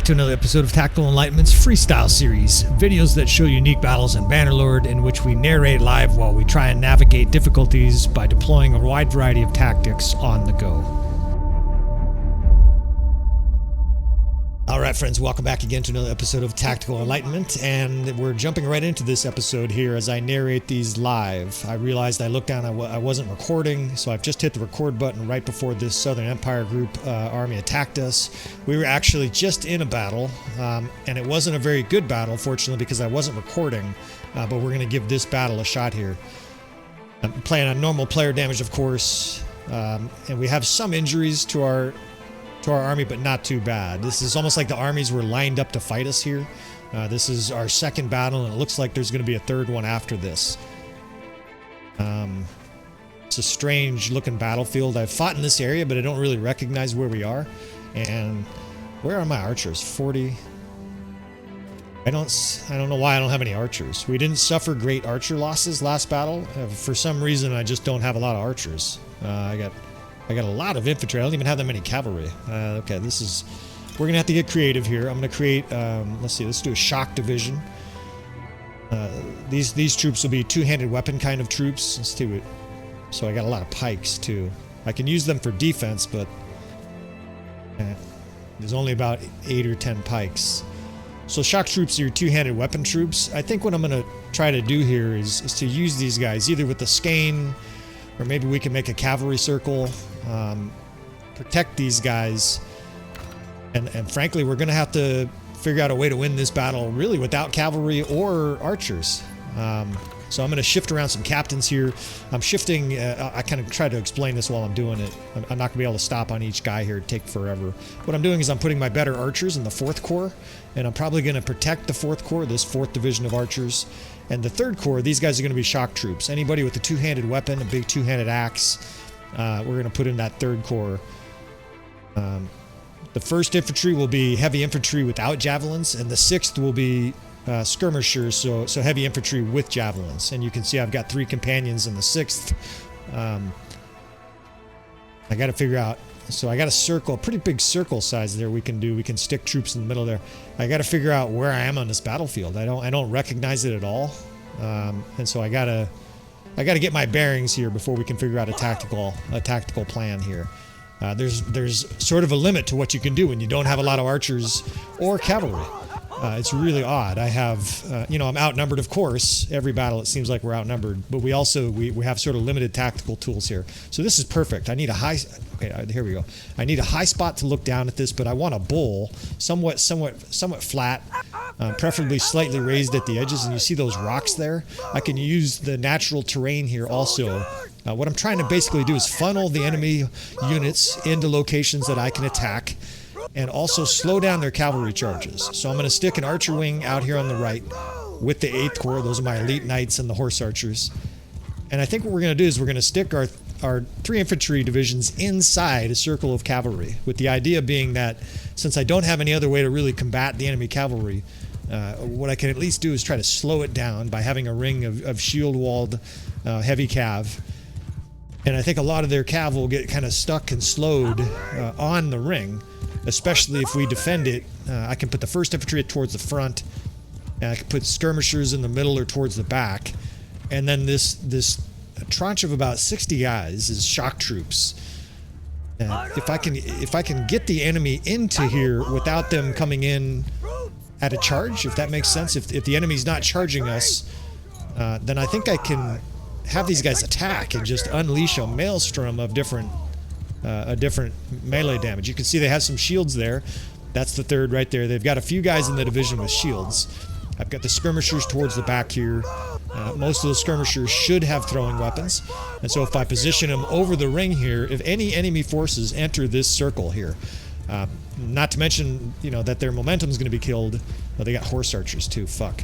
to another episode of Tactical Enlightenment's Freestyle series, videos that show unique battles in Bannerlord in which we narrate live while we try and navigate difficulties by deploying a wide variety of tactics on the go. Alright friends, welcome back again to another episode of Tactical Enlightenment, and we're jumping right into this episode here as I narrate these live. I realized I looked down, I wasn't recording, so I've just hit the record button right before this Southern Empire group army attacked us. We were actually just in a battle, and it wasn't a very good battle, fortunately, because I wasn't recording, but we're going to give this battle a shot here. I'm playing on normal player damage, of course, and we have some injuries to our army, but not too bad. This is almost like the armies were lined up to fight us here. This is our second battle, and it looks like there's going to be a third one after this. It's a strange looking battlefield. I've fought in this area, but I don't really recognize where we are. And where are my archers? 40. I don't know why I don't have any archers. We didn't suffer great archer losses last battle. For some reason, I just don't have a lot of archers. I got a lot of infantry. I don't even have that many cavalry. Okay, we're gonna have to get creative here. I'm gonna create, let's do a shock division. These troops will be two-handed weapon kind of troops. Let's do it. So I got a lot of pikes too. I can use them for defense, but there's only about 8 or 10 pikes. So shock troops are your two-handed weapon troops. I think what I'm gonna try to do here is to use these guys either with the skein, or maybe we can make a cavalry circle, protect these guys, and frankly we're gonna have to figure out a way to win this battle really without cavalry or archers. So I'm gonna shift around some captains here. I'm shifting, I kind of try to explain this while I'm doing it. I'm not gonna be able to stop on each guy here, it'd take forever. What I'm doing is I'm putting my better archers in the 4th Corps, and I'm probably gonna protect the 4th Corps, this 4th Division of archers. And the 3rd Corps, these guys are going to be shock troops. Anybody with a two-handed weapon, a big two-handed axe, we're going to put in that 3rd Corps. The 1st Infantry will be heavy infantry without javelins, and the 6th will be skirmishers, so heavy infantry with javelins. And you can see I've got 3 companions in the 6th. I got to figure out. So I got a circle, a pretty big circle size there we can do. We can stick troops in the middle there. I got to figure out where I am on this battlefield. I don't recognize it at all. And so I gotta get my bearings here before we can figure out a tactical plan here. There's sort of a limit to what you can do when you don't have a lot of archers or cavalry. It's really odd. I have, I'm outnumbered, of course. Every battle it seems like we're outnumbered, but we also we have sort of limited tactical tools here. So this is perfect. I need a high. Okay, here we go. I need a high spot to look down at this, but I want a bowl, somewhat flat, preferably slightly raised at the edges. And you see those rocks there? I can use the natural terrain here also. What I'm trying to basically do is funnel the enemy units into locations that I can attack, and also slow down their cavalry charges. So I'm going to stick an archer wing out here on the right with the 8th Corps. Those are my elite knights and the horse archers. And I think what we're going to do is we're going to stick our 3 infantry divisions inside a circle of cavalry, with the idea being that since I don't have any other way to really combat the enemy cavalry, what I can at least do is try to slow it down by having a ring of shield-walled heavy cav. And I think a lot of their cav will get kind of stuck and slowed on the ring, especially if we defend it. I can put the 1st Infantry towards the front, and I can put skirmishers in the middle or towards the back, and then this tranche of about 60 guys is shock troops. If I can get the enemy into here without them coming in at a charge, if that makes sense, if the enemy's not charging us, then I think I can have these guys attack and just unleash a maelstrom of different melee damage. You can see they have some shields there. That's the 3rd right there. They've got a few guys in the division with shields. I've got the skirmishers towards the back here. Most of the skirmishers should have throwing weapons. And so if I position them over the ring here, if any enemy forces enter this circle here, not to mention, that their momentum is going to be killed. Well, they got horse archers too. Fuck.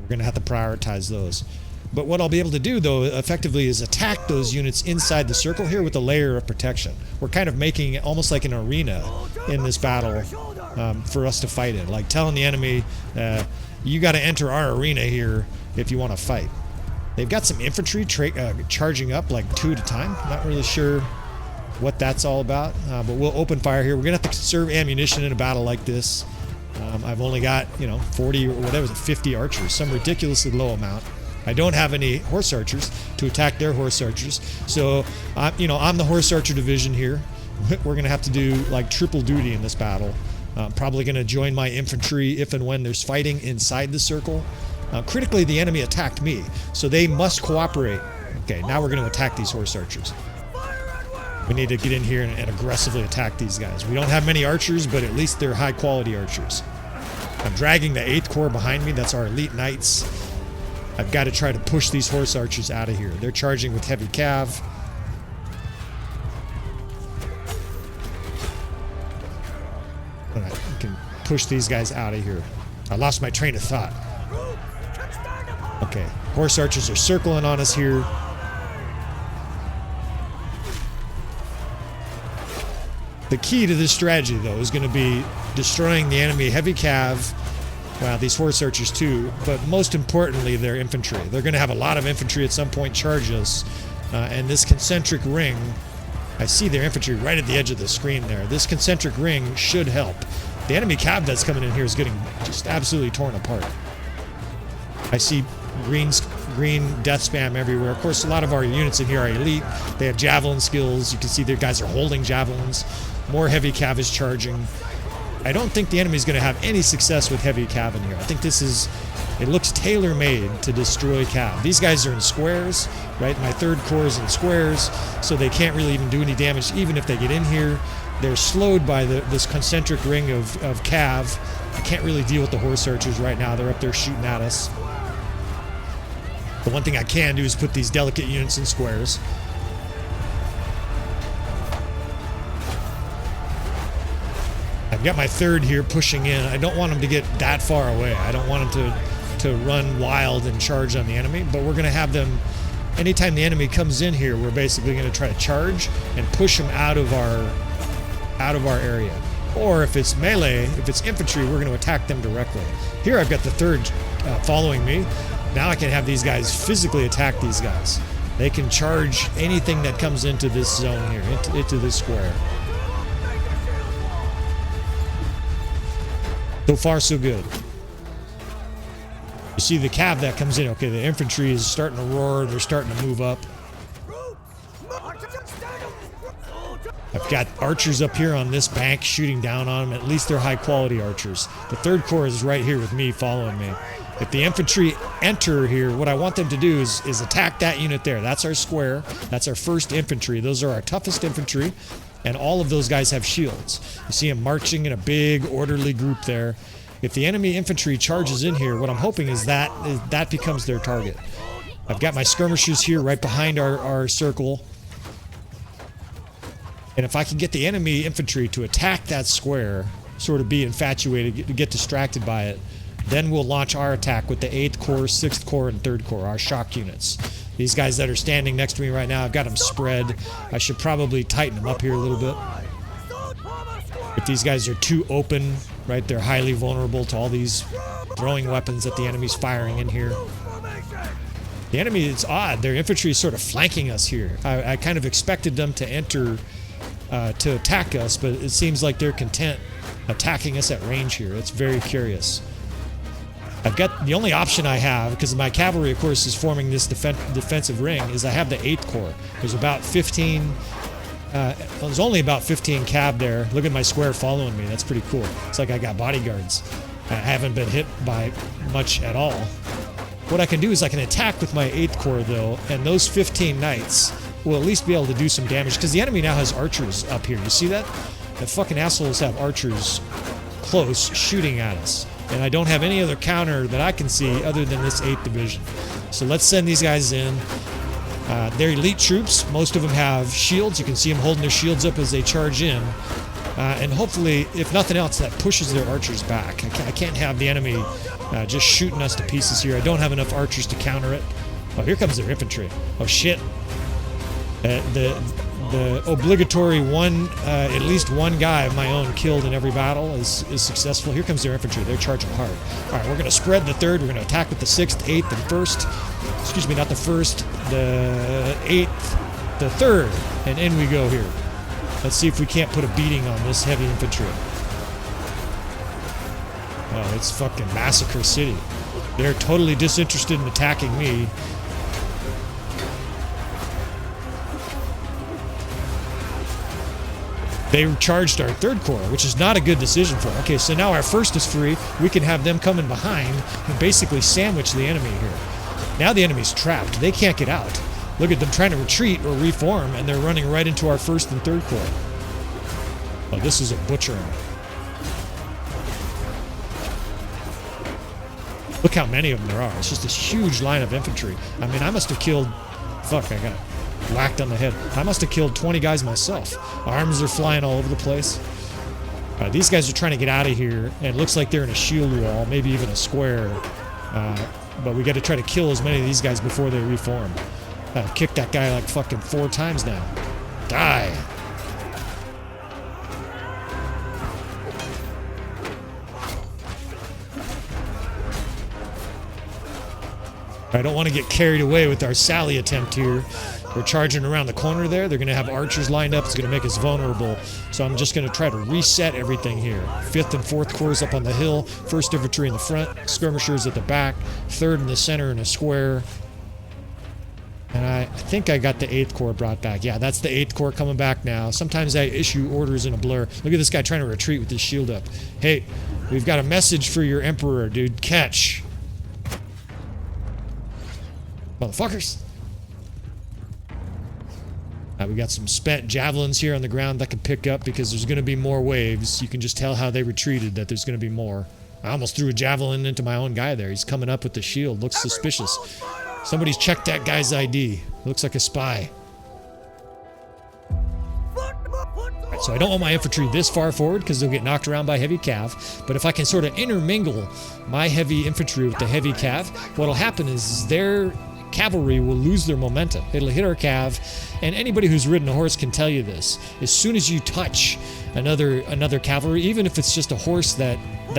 We're going to have to prioritize those. But what I'll be able to do, though, effectively is attack those units inside the circle here with a layer of protection. We're kind of making it almost like an arena in this battle for us to fight in. Like telling the enemy, you got to enter our arena here if you want to fight. They've got some infantry charging up like 2 at a time. Not really sure what that's all about, but we'll open fire here. We're going to have to conserve ammunition in a battle like this. I've only got, 40 or whatever, 50 archers, some ridiculously low amount. I don't have any horse archers to attack their horse archers. So, I'm the horse archer division here. We're going to have to do like triple duty in this battle. Probably going to join my infantry if and when there's fighting inside the circle. Critically, the enemy attacked me, so they must cooperate. Okay, now we're going to attack these horse archers. We need to get in here and aggressively attack these guys. We don't have many archers, but at least they're high quality archers. I'm dragging the 8th Corps behind me. That's our elite knights. I've got to try to push these horse archers out of here. They're charging with heavy cav. Alright, we can push these guys out of here. I lost my train of thought. Okay, horse archers are circling on us here. The key to this strategy, though, is going to be destroying the enemy heavy cav. Well, these horse archers too, but most importantly, their infantry. They're going to have a lot of infantry at some point charge us, and this concentric ring, I see their infantry right at the edge of the screen there. This concentric ring should help. The enemy cav that's coming in here is getting just absolutely torn apart. I see green death spam everywhere. Of course, a lot of our units in here are elite. They have javelin skills. You can see their guys are holding javelins. More heavy cav is charging. I don't think the enemy is going to have any success with heavy cav in here. I think it looks tailor-made to destroy cav. These guys are in squares, right? My 3rd Corps is in squares, so they can't really even do any damage even if they get in here. They're slowed by this concentric ring of cav. I can't really deal with the horse archers right now. They're up there shooting at us. The one thing I can do is put these delicate units in squares. I've got my 3rd here pushing in. I don't want them to get that far away. I don't want them to run wild and charge on the enemy, but we're going to have them, anytime the enemy comes in here, we're basically going to try to charge and push them out of our area. Or if it's melee, if it's infantry, we're going to attack them directly. Here I've got the 3rd following me. Now I can have these guys physically attack these guys. They can charge anything that comes into this zone here, into this square. So far, so good. You see the cav that comes in. Okay, the infantry is starting to roar. They're starting to move up. I've got archers up here on this bank shooting down on them. At least they're high-quality archers. The 3rd Corps is right here with me, following me. If the infantry enter here, what I want them to do is attack that unit there. That's our square. That's our 1st infantry. Those are our toughest infantry. And all of those guys have shields. You see them marching in a big, orderly group there. If the enemy infantry charges in here, what I'm hoping is that becomes their target. I've got my skirmishers here right behind our circle. And if I can get the enemy infantry to attack that square, sort of be infatuated, get distracted by it, then we'll launch our attack with the 8th Corps, 6th Corps, and 3rd Corps, our shock units. These guys that are standing next to me right now, I've got them spread. I should probably tighten them up here a little bit. If these guys are too open, right, they're highly vulnerable to all these throwing weapons that the enemy's firing in here. The enemy, it's odd. Their infantry is sort of flanking us here. I kind of expected them to enter to attack us, but it seems like they're content attacking us at range here. It's very curious. I've got the only option I have, because my cavalry, of course, is forming this defensive ring, is I have the 8th Corps. There's about 15, there's only about 15 cav there. Look at my square following me. That's pretty cool. It's like I got bodyguards. I haven't been hit by much at all. What I can do is I can attack with my 8th Corps, though, and those 15 knights will at least be able to do some damage, because the enemy now has archers up here. You see that? The fucking assholes have archers close shooting at us. And I don't have any other counter that I can see other than this 8th Division. So let's send these guys in. They're elite troops. Most of them have shields. You can see them holding their shields up as they charge in. And hopefully, if nothing else, that pushes their archers back. I can't have the enemy just shooting us to pieces here. I don't have enough archers to counter it. Oh, here comes their infantry. Oh, shit. The obligatory at least one guy of my own killed in every battle is successful. Here comes their infantry. They're charging hard. All right, we're going to spread the 3rd. We're going to attack with the 6th, 8th, and 1st. Excuse me, not the 1st, the 8th, the 3rd, and in we go here. Let's see if we can't put a beating on this heavy infantry. Oh, it's fucking Massacre City. They're totally disinterested in attacking me. They charged our third corps, which is not a good decision for them. Okay, so now our first is free. We can have them come in behind and basically sandwich the enemy here. Now the enemy's trapped. They can't get out. Look at them trying to retreat or reform, and they're running right into our first and third corps. Oh, this is a butchering. Look how many of them there are. It's just this huge line of infantry. I mean, I must have killed... Fuck, I got whacked on the head. I must have killed 20 guys myself. Arms are flying all over the place. These guys are trying to get out of here, and it looks like they're in a shield wall, maybe even a square. But we got to try to kill as many of these guys before they reform. I've kicked that guy like fucking 4 times now. Die! I don't want to get carried away with our sally attempt here. We're charging around the corner there. They're going to have archers lined up. It's going to make us vulnerable. So I'm just going to try to reset everything here. 5th and 4th corps up on the hill. 1st infantry in the front. Skirmishers at the back. 3rd in the center in a square. And I think I got the 8th corps brought back. Yeah, that's the 8th corps coming back now. Sometimes I issue orders in a blur. Look at this guy trying to retreat with his shield up. Hey, we've got a message for your emperor, dude. Catch. Motherfuckers. We got some spent javelins here on the ground that can pick up because there's going to be more waves. You can just tell how they retreated that there's going to be more. I almost threw a javelin into my own guy there. He's coming up with the shield. Looks suspicious. Somebody's checked that guy's ID. Looks like a spy. Right, so I don't want my infantry this far forward because they'll get knocked around by heavy cav. But if I can sort of intermingle my heavy infantry with the heavy cav, what'll happen is their cavalry will lose their momentum. It'll hit our cav, and anybody who's ridden a horse can tell you this. As soon as you touch another cavalry, even if it's just a horse that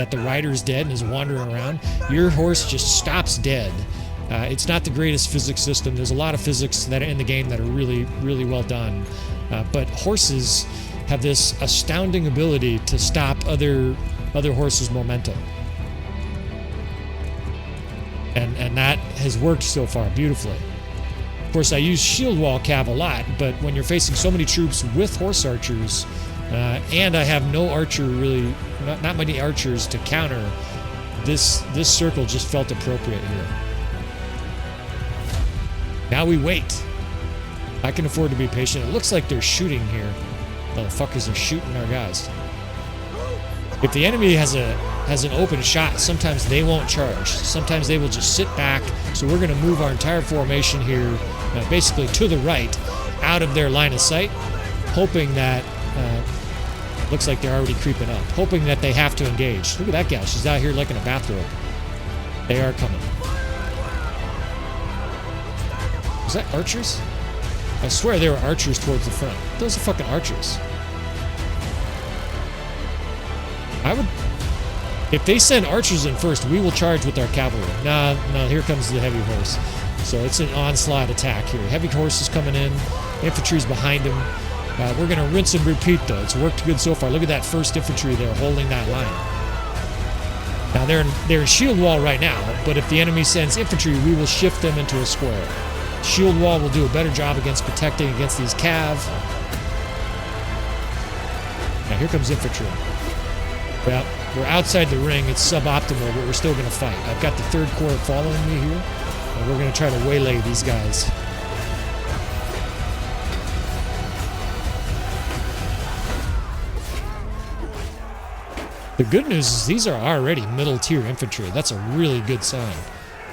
the rider's dead and is wandering around, your horse just stops dead. It's not the greatest physics system. There's a lot of physics that are in the game that are really, really well done. But horses have this astounding ability to stop other horses' momentum. And that has worked so far beautifully. Of course, I use shield wall cav a lot, but when you're facing so many troops with horse archers, and I have no archer really, not many archers to counter, this circle just felt appropriate here. Now we wait. I can afford to be patient. It looks like they're shooting here. Motherfuckers are shooting our guys. If the enemy has an open shot, sometimes they won't charge. Sometimes they will just sit back. So we're going to move our entire formation here, basically to the right, out of their line of sight, hoping that, looks like they're already creeping up, hoping that they have to engage. Look at that gal. She's out here like in a bathrobe. They are coming. Is that archers? I swear they were archers towards the front. Those are fucking archers. If they send archers in first, we will charge with our cavalry. No, here comes the heavy horse. So it's an onslaught attack here. Heavy horse is coming in. Infantry's behind him. We're going to rinse and repeat, though. It's worked good so far. Look at that first infantry there holding that line. Now, they're in shield wall right now, but if the enemy sends infantry, we will shift them into a square. Shield wall will do a better job against protecting against these cav. Now, here comes infantry. Well, we're outside the ring. It's suboptimal, but we're still going to fight. I've got the 3rd corps following me here, and we're going to try to waylay these guys. The good news is these are already middle-tier infantry. That's a really good sign.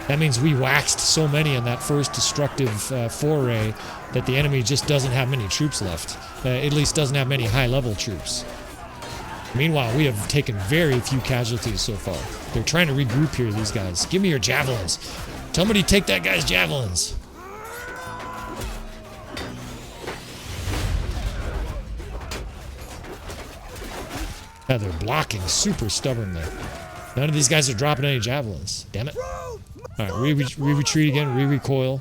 That means we waxed so many in that first destructive foray that the enemy just doesn't have many troops left. At least doesn't have many high-level troops. Meanwhile, we have taken very few casualties so far. They're trying to regroup here, these guys. Give me your javelins. Tell me to take that guy's javelins. Yeah, they're blocking super stubbornly. None of these guys are dropping any javelins. Damn it. Alright, we retreat again, recoil.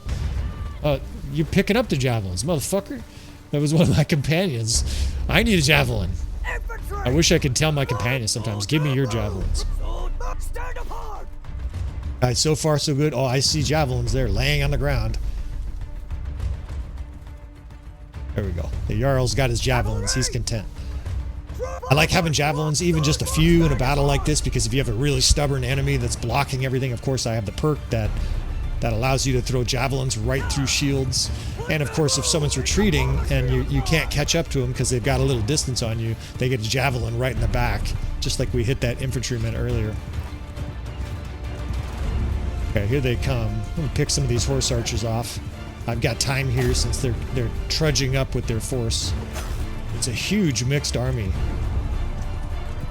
You're picking up the javelins, motherfucker. That was one of my companions. I need a javelin. I wish I could tell my companions sometimes, give me your javelins. All right, so far so good. Oh, I see javelins there laying on the ground. There we go. The Jarl's got his javelins. He's content. I like having javelins, even just a few in a battle like this, because if you have a really stubborn enemy that's blocking everything, of course I have the perk that allows you to throw javelins right through shields. And of course, if someone's retreating and you can't catch up to them because they've got a little distance on you, they get a javelin right in the back, just like we hit that infantryman earlier. Okay, here they come. Let me pick some of these horse archers off. I've got time here since they're trudging up with their force. It's a huge mixed army.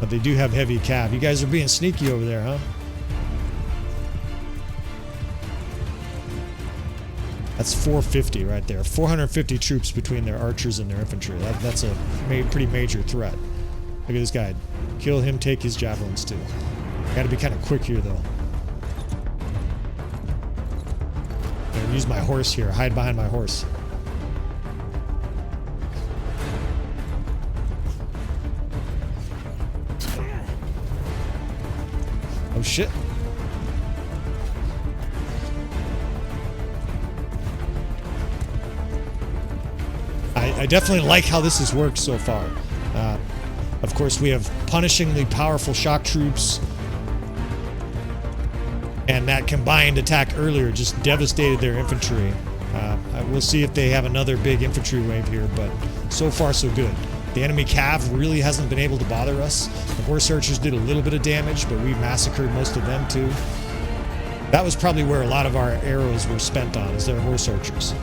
But they do have heavy cav. You guys are being sneaky over there, huh? That's 450 right there. 450 troops between their archers and their infantry. That's a pretty major threat. Look at this guy. Kill him, take his javelins too. Gotta be kind of quick here though. I'm gonna use my horse here. Hide behind my horse. Oh shit. I definitely like how this has worked so far. Of course, we have punishingly powerful shock troops, and that combined attack earlier just devastated their infantry. We'll see if they have another big infantry wave here, but so far so good. The enemy cav really hasn't been able to bother us. The horse archers did a little bit of damage, but we massacred most of them too. That was probably where a lot of our arrows were spent on, is their horse archers.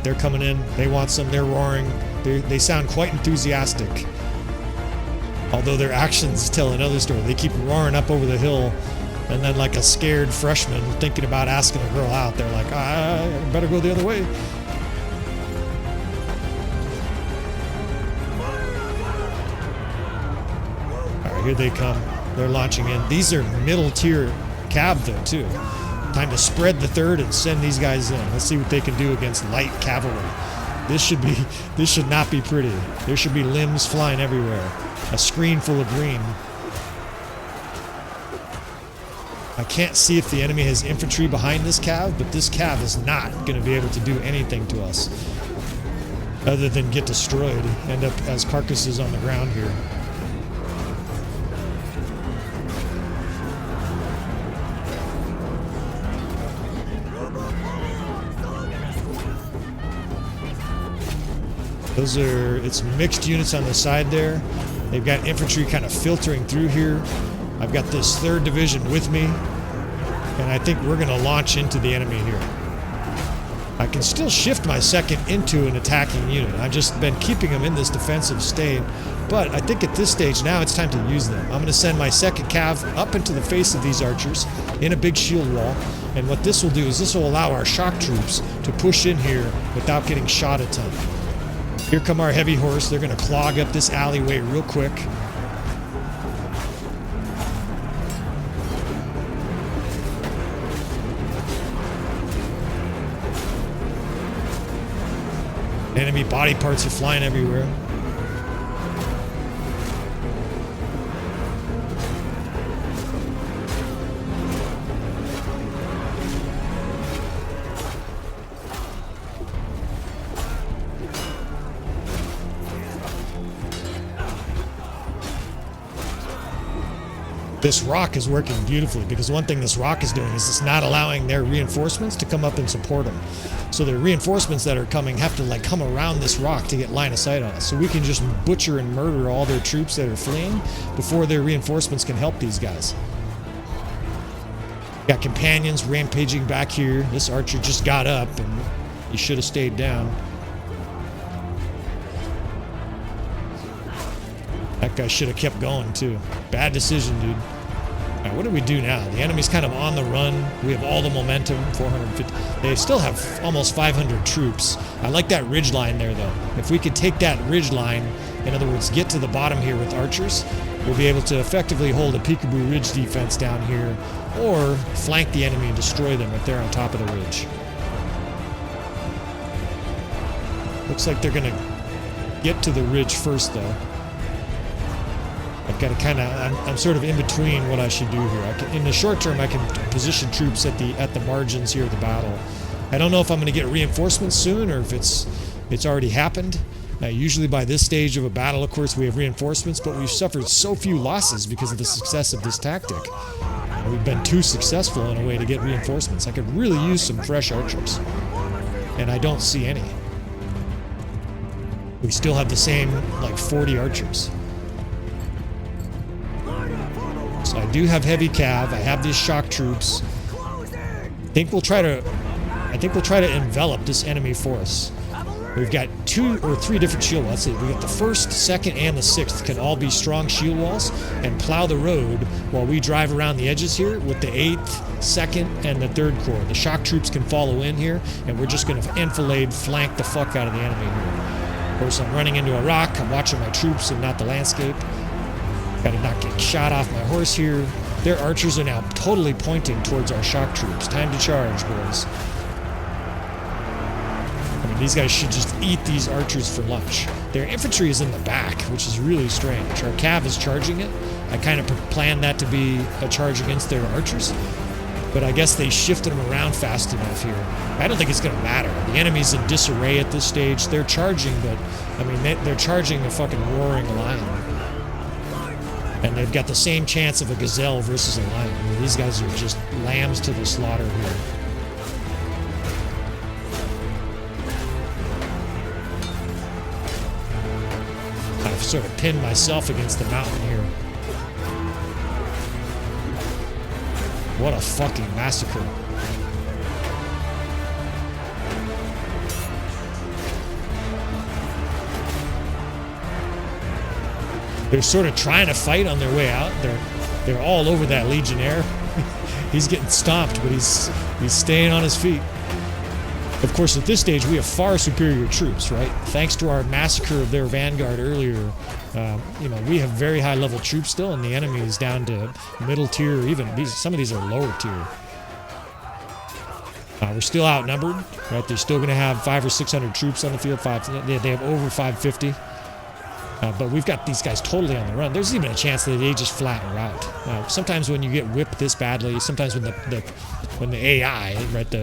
They're coming in. They want some. They're roaring. They sound quite enthusiastic. Although their actions tell another story. They keep roaring up over the hill, and then like a scared freshman thinking about asking a girl out, they're like, I better go the other way. All right, here they come. They're launching in. These are middle tier cav though too. Time to spread the third and send these guys in. Let's see what they can do against light cavalry. This should not be pretty. There should be limbs flying everywhere. A screen full of green. I can't see if the enemy has infantry behind this cav, but this cav is not going to be able to do anything to us other than get destroyed, end up as carcasses on the ground here. It's mixed units on the side there. They've got infantry kind of filtering through here. I've got this 3rd division with me, and I think we're going to launch into the enemy here. I can still shift my 2nd into an attacking unit. I've just been keeping them in this defensive state, but I think at this stage now it's time to use them. I'm going to send my 2nd cav up into the face of these archers in a big shield wall, and what this will do is this will allow our shock troops to push in here without getting shot a ton. Here come our heavy horse. They're going to clog up this alleyway real quick. Enemy body parts are flying everywhere. This rock is working beautifully, because one thing this rock is doing is it's not allowing their reinforcements to come up and support them. So the reinforcements that are coming have to like come around this rock to get line of sight on us. So we can just butcher and murder all their troops that are fleeing before their reinforcements can help these guys. Got companions rampaging back here. This archer just got up and he should have stayed down. That guy should have kept going too. Bad decision, dude. All right, what do we do now? The enemy's kind of on the run. We have all the momentum, 450. They still have almost 500 troops. I like that ridge line there, though. If we could take that ridge line, in other words, get to the bottom here with archers, we'll be able to effectively hold a peekaboo ridge defense down here, or flank the enemy and destroy them if they're on top of the ridge. Looks like they're going to get to the ridge first, though. I've got to kind of, I'm sort of in between what I should do here. In the short term, I can position troops at the margins here of the battle. I don't know if I'm going to get reinforcements soon or if it's already happened. Usually by this stage of a battle, of course, we have reinforcements, but we've suffered so few losses because of the success of this tactic. We've been too successful in a way to get reinforcements. I could really use some fresh archers, and I don't see any. We still have the same, like, 40 archers. So I do have heavy cav. I have these shock troops. I think we'll try to envelop this enemy force. We've got 2 or 3 different shield walls. We got the 1st, 2nd, and the 6th can all be strong shield walls and plow the road while we drive around the edges here with the 8th, 2nd, and the 3rd Corps. The shock troops can follow in here, and we're just going to enfilade, flank the fuck out of the enemy here. Of course, I'm running into a rock. I'm watching my troops and not the landscape. Got to not get shot off my horse here. Their archers are now totally pointing towards our shock troops. Time to charge, boys. These guys should just eat these archers for lunch. Their infantry is in the back, which is really strange. Our cav is charging it. I kind of planned that to be a charge against their archers, but I guess they shifted them around fast enough here. I don't think it's going to matter. The enemy's in disarray at this stage. They're charging, but, I mean, they're charging a fucking roaring lion. And they've got the same chance of a gazelle versus a lion. I mean, these guys are just lambs to the slaughter here. I've sort of pinned myself against the mountain here. What a fucking massacre. They're sort of trying to fight on their way out. They're all over that Legionnaire. He's getting stomped, but he's staying on his feet. Of course, at this stage, we have far superior troops, right? Thanks to our massacre of their vanguard earlier, you know, we have very high-level troops still, and the enemy is down to middle tier, or even some of these are lower tier. We're still outnumbered, right? They're still going to have 500 or 600 troops on the field. They have over 550. But we've got these guys totally on the run. There's even a chance that they just flatten her out. Sometimes when you get whipped this badly, sometimes when the AI, right,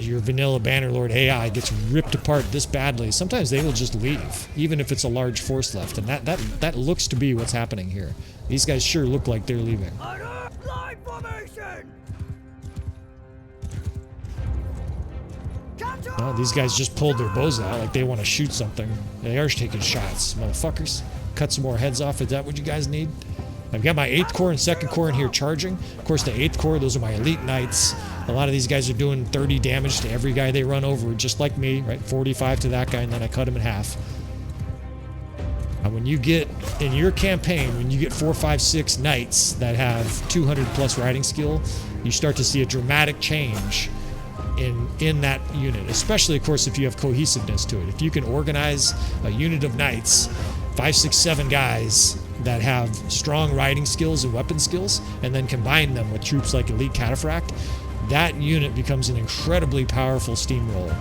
your vanilla Bannerlord AI gets ripped apart this badly, sometimes they will just leave, even if it's a large force left. And that looks to be what's happening here. These guys sure look like they're leaving. No, these guys just pulled their bows out like they want to shoot something. They are taking shots, motherfuckers. Cut some more heads off. Is that what you guys need? I've got my 8th Corps and 2nd Corps in here charging. Of course, the 8th Corps, those are my elite knights. A lot of these guys are doing 30 damage to every guy they run over, just like me, right? 45 to that guy, and then I cut him in half. When you get, in your campaign, when you get 4, 5, 6 knights that have 200 plus riding skill, you start to see a dramatic change in that unit, especially, of course, if you have cohesiveness to it. If you can organize a unit of knights, 5, 6, 7 guys that have strong riding skills and weapon skills, and then combine them with troops like Elite Cataphract, that unit becomes an incredibly powerful steamroller.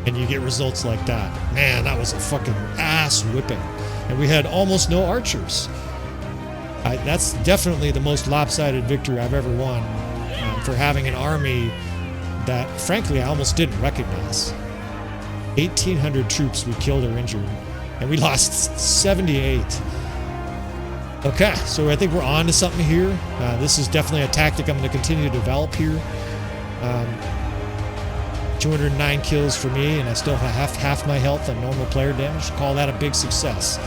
And you get results like that. Man, that was a fucking ass whipping. And we had almost no archers. That's definitely the most lopsided victory I've ever won, for having an army that, frankly, I almost didn't recognize. 1,800 troops we killed or injured, and we lost 78. Okay, so I think we're on to something here. This is definitely a tactic I'm going to continue to develop here. 209 kills for me, and I still have half my health on normal player damage. Call that a big success.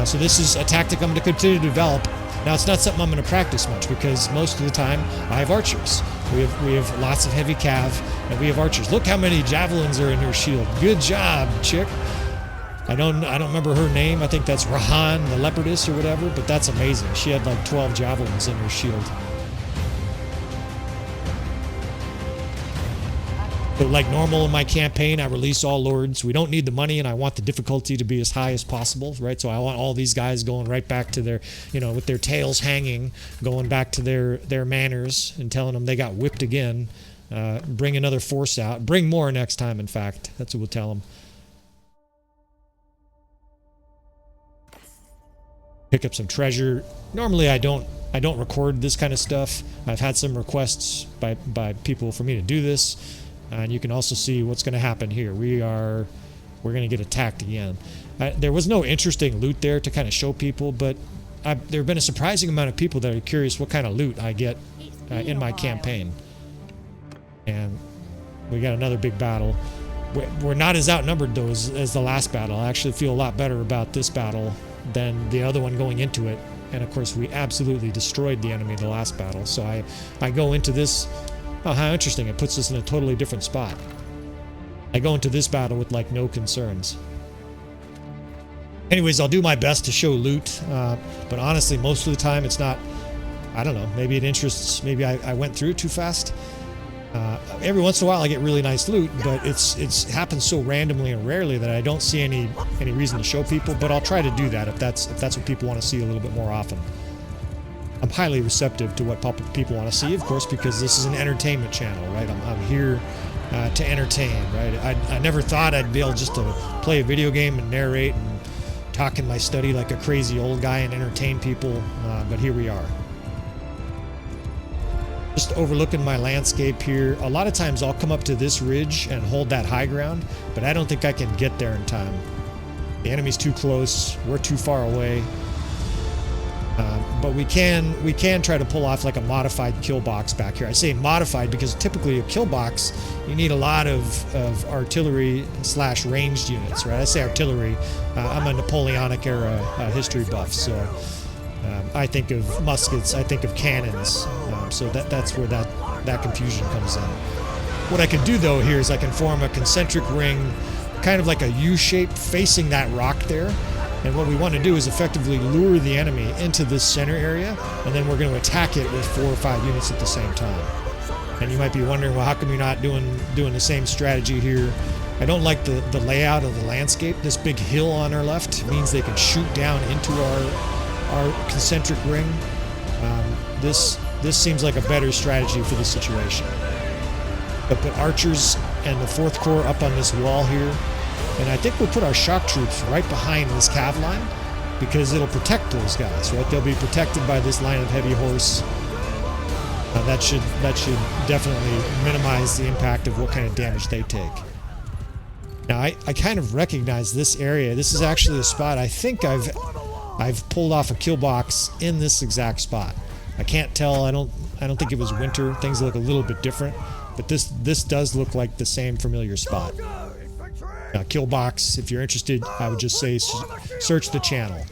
So this is a tactic I'm going to continue to develop. Now, it's not something I'm going to practice much because most of the time I have archers. We have lots of heavy cav, and we have archers. Look how many javelins are in her shield. Good job, chick. I don't remember her name. I think that's Rahan, the leopardess or whatever, but that's amazing. She had like 12 javelins in her shield. But like normal in my campaign, I release all lords. We don't need the money, and I want the difficulty to be as high as possible, right? So I want all these guys going right back to their, you know, with their tails hanging, going back to their manners and telling them they got whipped again. Bring another force out. Bring more next time, in fact. That's what we'll tell them. pick up some treasure. Normally I don't record this kind of stuff. I've had some requests by people for me to do this, and you can also see what's going to happen here. We're going to get attacked again. There was no interesting loot there to kind of show people, but there have been a surprising amount of people that are curious what kind of loot I get in my campaign. And we got another big battle. We're not as outnumbered though as the last battle. I actually feel a lot better about this battle than the other one going into it. And of course we absolutely destroyed the enemy in the last battle. So I go into this, oh how interesting, it puts us in a totally different spot. I go into this battle with like no concerns. Anyways, I'll do my best to show loot, but honestly most of the time it's not, I don't know, maybe it interests, maybe I went through it too fast. Every once in a while I get really nice loot, but it's happens so randomly and rarely that I don't see any reason to show people, but I'll try to do that if that's what people want to see a little bit more often. I'm highly receptive to what people want to see, of course, because this is an entertainment channel, right? I'm here to entertain, right? I never thought I'd be able just to play a video game and narrate and talk in my study like a crazy old guy and entertain people, but here we are. Just overlooking my landscape here. A lot of times I'll come up to this ridge and hold that high ground, but I don't think I can get there in time. The enemy's too close, we're too far away. But we can try to pull off like a modified kill box back here. I say modified because typically a kill box, you need a lot of artillery / ranged units, right? I say artillery. I'm a Napoleonic era history buff, so I think of muskets, I think of cannons, so that's where that confusion comes in. What I can do though here is I can form a concentric ring, kind of like a U shape facing that rock there. And what we want to do is effectively lure the enemy into this center area, and then we're going to attack it with 4 or 5 units at the same time. And you might be wondering, well, how come you're not doing the same strategy here? I don't like the layout of the landscape. This big hill on our left means they can shoot down into our concentric ring. This seems like a better strategy for the situation. But put archers and the 4th Corps up on this wall here. And I think we'll put our shock troops right behind this cav line because it'll protect those guys, right? They'll be protected by this line of heavy horse. That should definitely minimize the impact of what kind of damage they take. Now I kind of recognize this area. This is actually a spot I think I've pulled off a kill box in this exact spot. I can't tell. I don't think it was winter. Things look a little bit different, but this does look like the same familiar spot. Kill box, if you're interested, I would just say search the channel.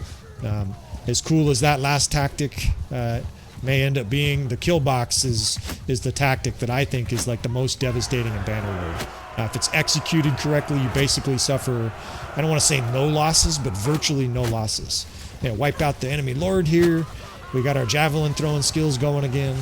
As cool as that last tactic may end up being, the kill box is the tactic that I think is like the most devastating in Bannerlord. If it's executed correctly, you basically suffer, I don't want to say no losses, but virtually no losses. Wipe out the enemy lord here. We got our javelin throwing skills going again.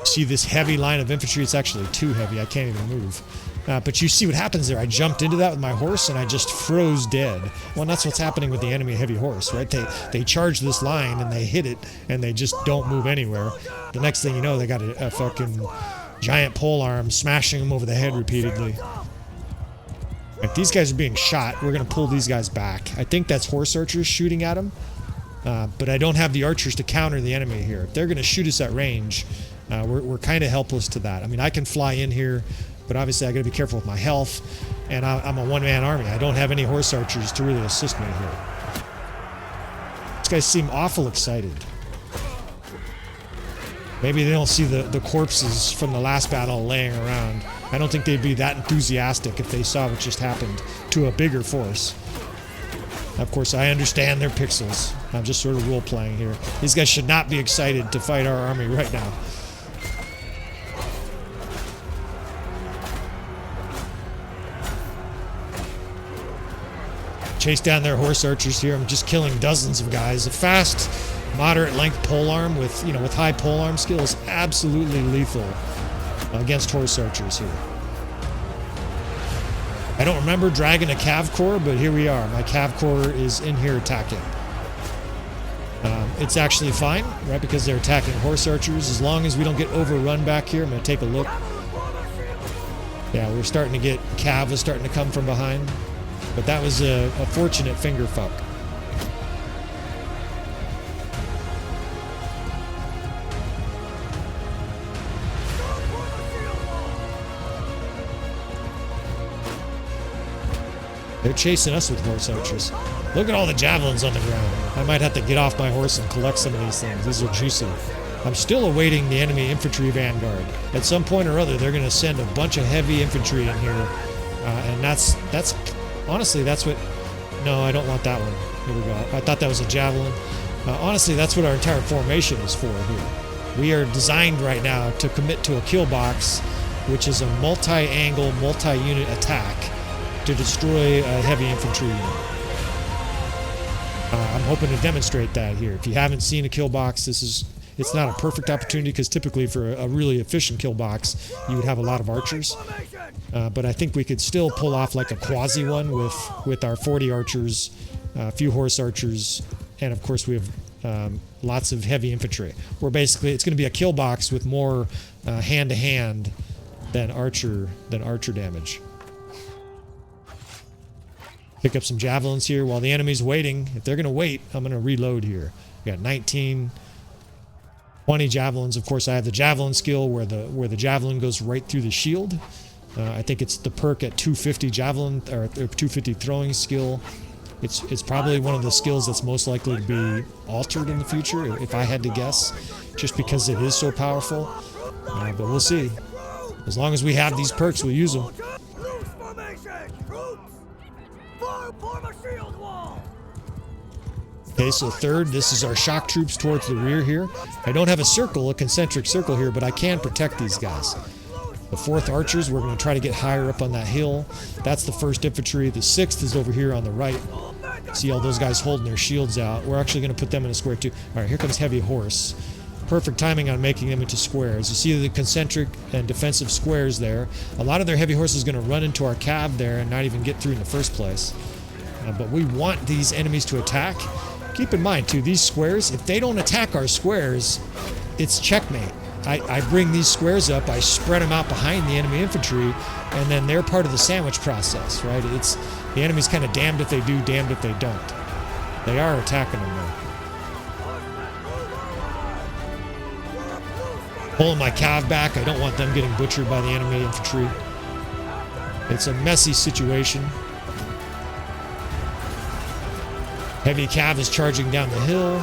See this heavy line of infantry? It's actually too heavy. I can't even move. But you see what happens there. I jumped into that with my horse and I just froze dead. Well, that's what's happening with the enemy heavy horse, right? They charge this line and they hit it and they just don't move anywhere. The next thing you know, they got a fucking giant polearm smashing them over the head repeatedly. If these guys are being shot, we're going to pull these guys back. I think that's horse archers shooting at them. But I don't have the archers to counter the enemy here. If they're going to shoot us at range, we're kind of helpless to that. I mean, I can fly in here, but obviously I got to be careful with my health, and I'm a one-man army. I don't have any horse archers to really assist me here. These guys seem awful excited. Maybe they don't see the corpses from the last battle laying around. I don't think they'd be that enthusiastic if they saw what just happened to a bigger force. Of course, I understand they're pixels. I'm just sort of role-playing here. These guys should not be excited to fight our army right now. Chase down their horse archers here. I'm just killing dozens of guys. A fast, moderate length polearm with high polearm skill is absolutely lethal against horse archers here. I don't remember dragging a cav corps, but here we are. My cav corps is in here attacking. It's actually fine, right? Because they're attacking horse archers. As long as we don't get overrun back here, I'm going to take a look. Yeah, we're starting to get cav is starting to come from behind. But that was a fortunate finger fuck. They're chasing us with horse archers. Look at all the javelins on the ground. I might have to get off my horse and collect some of these things. These are juicy. I'm still awaiting the enemy infantry vanguard. At some point or other, they're going to send a bunch of heavy infantry in here. And that's honestly, that's what... No, I don't want that one. Here we go. I thought that was a javelin. Honestly, that's what our entire formation is for here. We are designed right now to commit to a kill box, which is a multi-angle, multi-unit attack to destroy a heavy infantry unit. I'm hoping to demonstrate that here. If you haven't seen a kill box, it's not a perfect opportunity because typically for a really efficient kill box, you would have a lot of archers. But I think we could still pull off like a quasi one with our 40 archers, a few horse archers, and of course we have lots of heavy infantry. Where basically it's going to be a kill box with more hand-to-hand than archer damage. Pick up some javelins here while the enemy's waiting. If they're going to wait, I'm going to reload here. We got 19, 20 javelins. Of course, I have the javelin skill where the javelin goes right through the shield. I think it's the perk at 250 javelin or 250 throwing skill. It's probably one of the skills that's most likely to be altered in the future, if I had to guess, just because it is so powerful. But we'll see. As long as we have these perks, we'll use them. Okay, so third, this is our shock troops towards the rear here. I don't have a concentric circle here, but I can protect these guys. The 4th archers, we're going to try to get higher up on that hill. That's the 1st infantry. The 6th is over here on the right. See all those guys holding their shields out. We're actually going to put them in a square too. All right, here comes heavy horse. Perfect timing on making them into squares. You see the concentric and defensive squares there. A lot of their heavy horse is going to run into our cav there and not even get through in the first place. But we want these enemies to attack. Keep in mind, too, these squares, if they don't attack our squares, it's checkmate. I bring these squares up, I spread them out behind the enemy infantry, and then they're part of the sandwich process, right? It's the enemy's kind of damned if they do, damned if they don't. They are attacking them, though. Pulling my cav back. I don't want them getting butchered by the enemy infantry. It's a messy situation. Heavy cav is charging down the hill.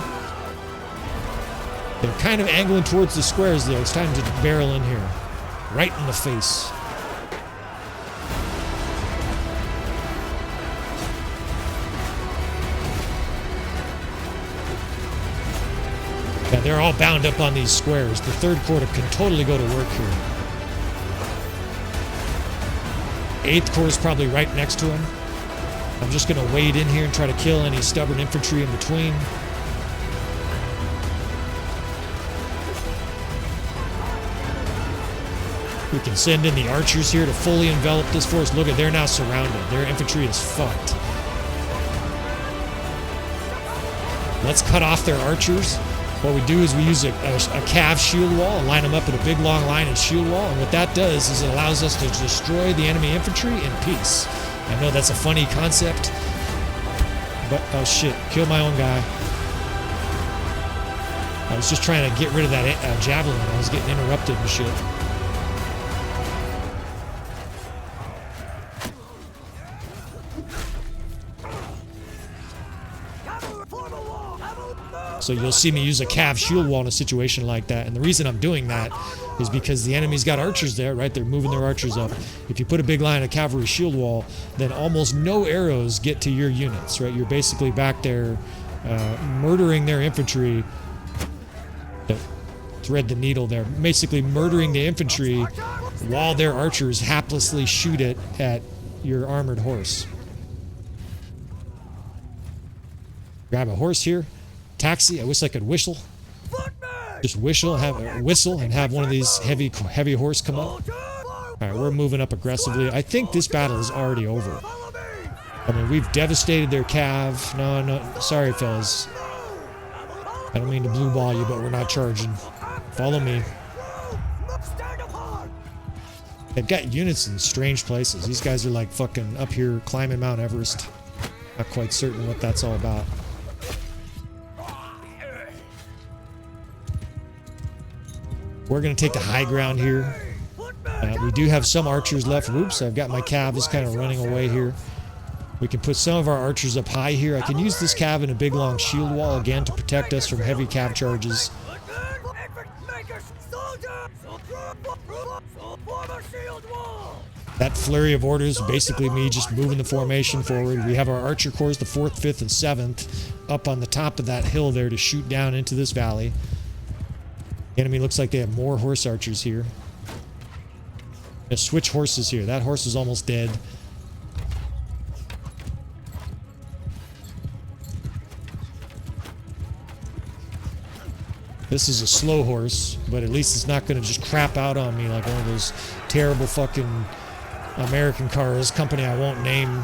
They're kind of angling towards the squares, though. It's time to barrel in here. Right in the face. Yeah, they're all bound up on these squares. The 3rd Corps can totally go to work here. 8th Corps is probably right next to him. I'm just going to wade in here and try to kill any stubborn infantry in between. We can send in the archers here to fully envelop this force. Look at, they're now surrounded. Their infantry is fucked. Let's cut off their archers. What we do is we use a cav shield wall and line them up in a big long line and shield wall. And what that does is it allows us to destroy the enemy infantry in peace. I know that's a funny concept, but oh shit, killed my own guy. I was just trying to get rid of that javelin. I was getting interrupted and shit. So you'll see me use a cav shield wall in a situation like that. And the reason I'm doing that is because the enemy's got archers there, right? They're moving their archers up. If you put a big line of cavalry shield wall, then almost no arrows get to your units, right? You're basically back there murdering their infantry. Thread the needle there. Basically murdering the infantry while their archers haplessly shoot it at your armored horse. Grab a horse here. Taxi. I wish I could whistle. Just whistle and have one of these heavy horse come up. All right, we're moving up aggressively. I think this battle is already over. I mean, we've devastated their cav. No, sorry, fellas. I don't mean to blue ball you, but we're not charging. Follow me. They've got units in strange places. These guys are like fucking up here climbing Mount Everest. Not quite certain what that's all about. We're going to take the high ground here. We do have some archers left. Whoops, I've got my cav is kind of running away here. We can put some of our archers up high here. I can use this cav in a big long shield wall again to protect us from heavy cav charges. That flurry of orders, basically me just moving the formation forward. We have our archer corps, the 4th, 5th, and 7th, up on the top of that hill there to shoot down into this valley. The enemy looks like they have more horse archers here. Let's switch horses here. That horse is almost dead. This is a slow horse, but at least it's not going to just crap out on me like one of those terrible fucking American cars, company I won't name.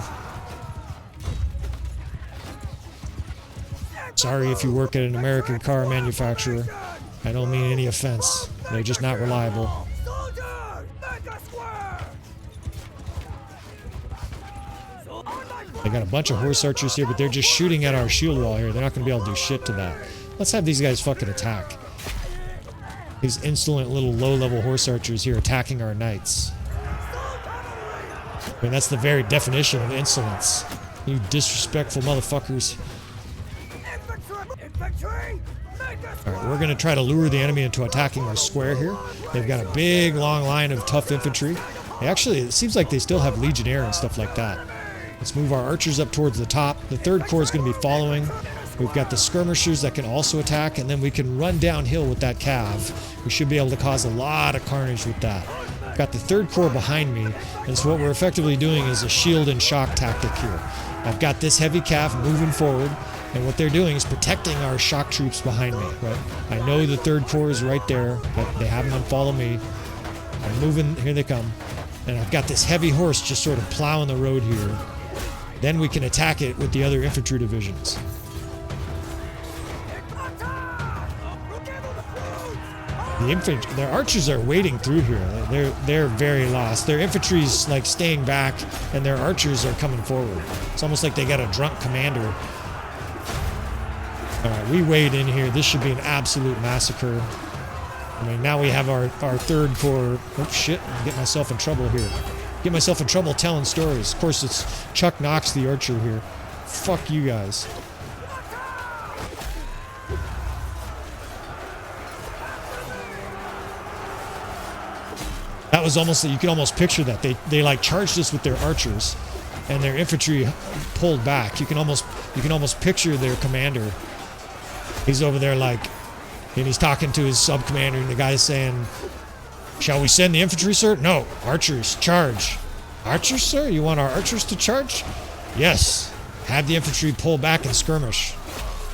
Sorry if you work at an American car manufacturer. I don't mean any offense. They're just not reliable. They got a bunch of horse archers here, but they're just shooting at our shield wall here. They're not going to be able to do shit to that. Let's have these guys fucking attack. These insolent little low-level horse archers here attacking our knights. I mean, that's the very definition of insolence. You disrespectful motherfuckers. Alright, we're going to try to lure the enemy into attacking our square here. They've got a big, long line of tough infantry. Actually, it seems like they still have legionnaire and stuff like that. Let's move our archers up towards the top. The 3rd Corps is going to be following. We've got the skirmishers that can also attack, and then we can run downhill with that cav. We should be able to cause a lot of carnage with that. Got the 3rd Corps behind me, and so what we're effectively doing is a shield and shock tactic here. I've got this heavy cav moving forward, and what they're doing is protecting our shock troops behind me, right? I know the 3rd Corps is right there, but they have them follow me. I'm moving, here they come. And I've got this heavy horse just sort of plowing the road here. Then we can attack it with the other infantry divisions. Their archers are wading through here. They're very lost. Their infantry's like staying back, and their archers are coming forward. It's almost like they got a drunk commander. All right, we wade in here. This should be an absolute massacre. I mean, now we have our 3rd Corps. Oh shit! Get myself in trouble here. Get myself in trouble telling stories. Of course, it's Chuck Knox, the archer here. Fuck you guys. That was almost, you could almost picture that. They like charged us with their archers, and their infantry pulled back. You can almost picture their commander. He's over there like, and he's talking to his sub-commander, and the guy's saying, "Shall we send the infantry, sir?" "No, archers, charge." "Archers, sir? You want our archers to charge?" "Yes. Have the infantry pull back and skirmish."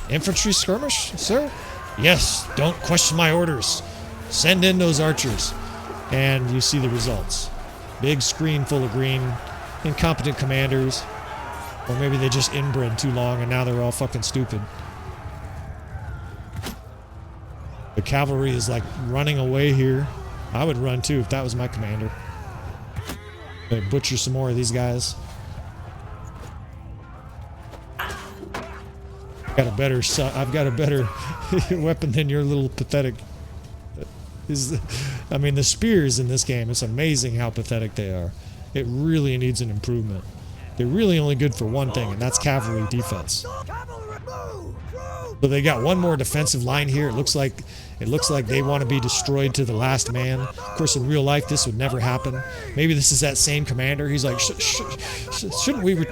"Infantry skirmish, sir?" "Yes. Don't question my orders. Send in those archers." And you see the results. Big screen full of green, incompetent commanders. Or maybe they just inbred too long and now they're all fucking stupid. The cavalry is like running away here. I would run too if that was my commander. I'd butcher some more of these guys. I've got a better weapon than your little pathetic. I mean, the spears in this game, it's amazing how pathetic they are. It really needs an improvement. They're really only good for one thing, and that's cavalry defense. So they got one more defensive line here. It looks like they want to be destroyed to the last man. Of course, in real life, this would never happen. Maybe this is that same commander. He's like, shouldn't we?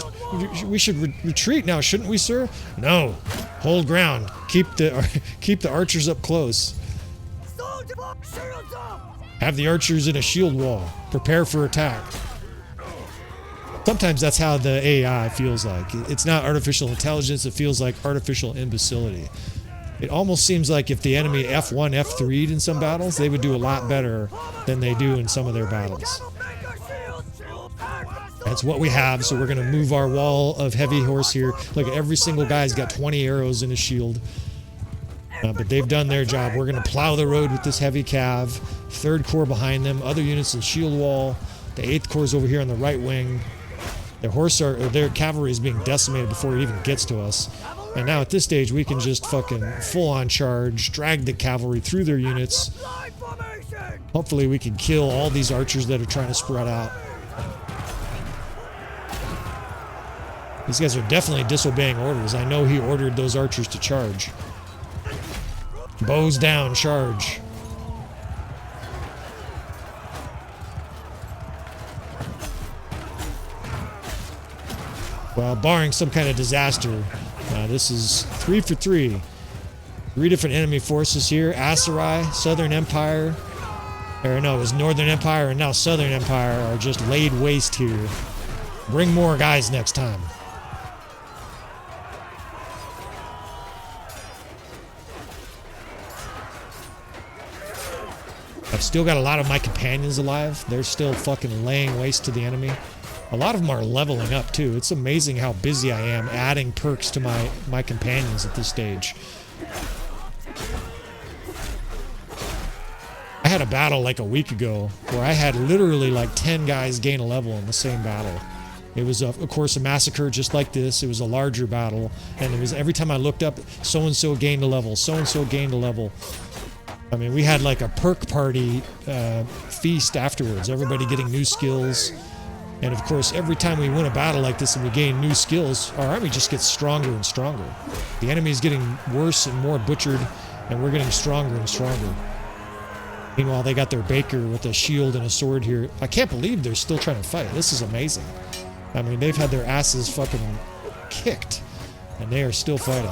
We should retreat now, shouldn't we, sir? No, hold ground. Keep the archers up close. Have the archers in a shield wall. Prepare for attack. Sometimes that's how the AI feels like. It's not artificial intelligence, it feels like artificial imbecility. It almost seems like if the enemy F1, F3'd in some battles, they would do a lot better than they do in some of their battles. That's what we have, so we're going to move our wall of heavy horse here. Look, every single guy's got 20 arrows in his shield. But they've done their job. We're going to plow the road with this heavy cav. 3rd Corps behind them. Other units in shield wall. The 8th Corps is over here on the right wing. Their cavalry is being decimated before it even gets to us. And now at this stage, we can just fucking full-on charge, drag the cavalry through their units. Hopefully we can kill all these archers that are trying to spread out. These guys are definitely disobeying orders. I know he ordered those archers to charge. Bows down, charge. Well, barring some kind of disaster, this is 3 for 3. 3 different enemy forces here. Aserai, Southern Empire, or no, it was Northern Empire and now Southern Empire are just laid waste here. Bring more guys next time. I've still got a lot of my companions alive. They're still fucking laying waste to the enemy. A lot of them are leveling up too. It's amazing how busy I am adding perks to my companions at this stage. I had a battle like a week ago where I had literally like 10 guys gain a level in the same battle. It was, of course, a massacre just like this. It was a larger battle. And it was every time I looked up, so-and-so gained a level, so-and-so gained a level. I mean, we had like a perk party feast afterwards. Everybody getting new skills. And of course, every time we win a battle like this and we gain new skills, our army just gets stronger and stronger. The enemy is getting worse and more butchered, and we're getting stronger and stronger. Meanwhile, they got their baker with a shield and a sword here. I can't believe they're still trying to fight. This is amazing. I mean, they've had their asses fucking kicked, and they are still fighting.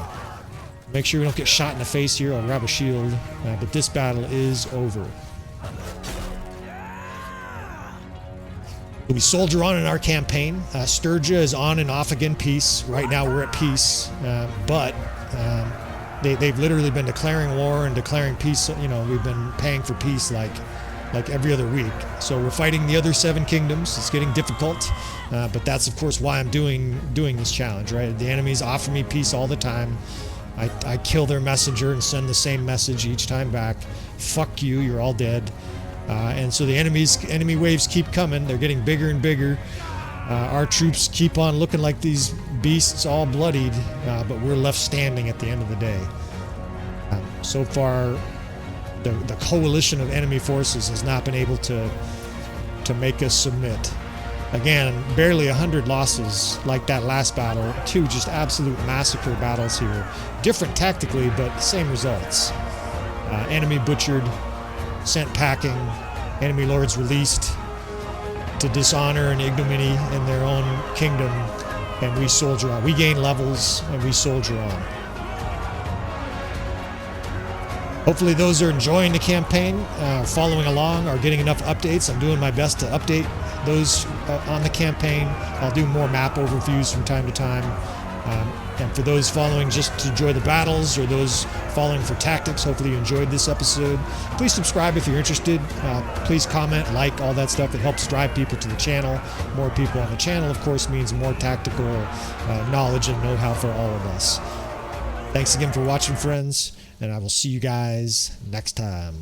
Make sure we don't get shot in the face here. I'll grab a shield, but this battle is over. We soldier on in our campaign. Sturgia is on and off again peace. Right now we're at peace, but they've literally been declaring war and declaring peace. You know, we've been paying for peace like every other week. So we're fighting the other 7 kingdoms. It's getting difficult, but that's of course why I'm doing this challenge. Right, the enemies offer me peace all the time. I kill their messenger and send the same message each time back. Fuck you, you're all dead. And so the enemy waves keep coming. They're getting bigger and bigger. Our troops keep on looking like these beasts all bloodied, but we're left standing at the end of the day. So far, the coalition of enemy forces has not been able to make us submit. Again, barely 100 losses like that last battle. 2 just absolute massacre battles here. Different tactically, but same results. Enemy butchered, sent packing, enemy lords released to dishonor and ignominy in their own kingdom, and we soldier on. We gain levels, and we soldier on. Hopefully those are enjoying the campaign, following along, are getting enough updates. I'm doing my best to update those on the campaign. I'll do more map overviews from time to time. And for those following just to enjoy the battles, or those following for tactics, hopefully you enjoyed this episode. Please subscribe if you're interested. Please comment, like, all that stuff. It helps drive people to the channel. More people on the channel, of course, means more tactical knowledge and know-how for all of us. Thanks again for watching, friends, and I will see you guys next time.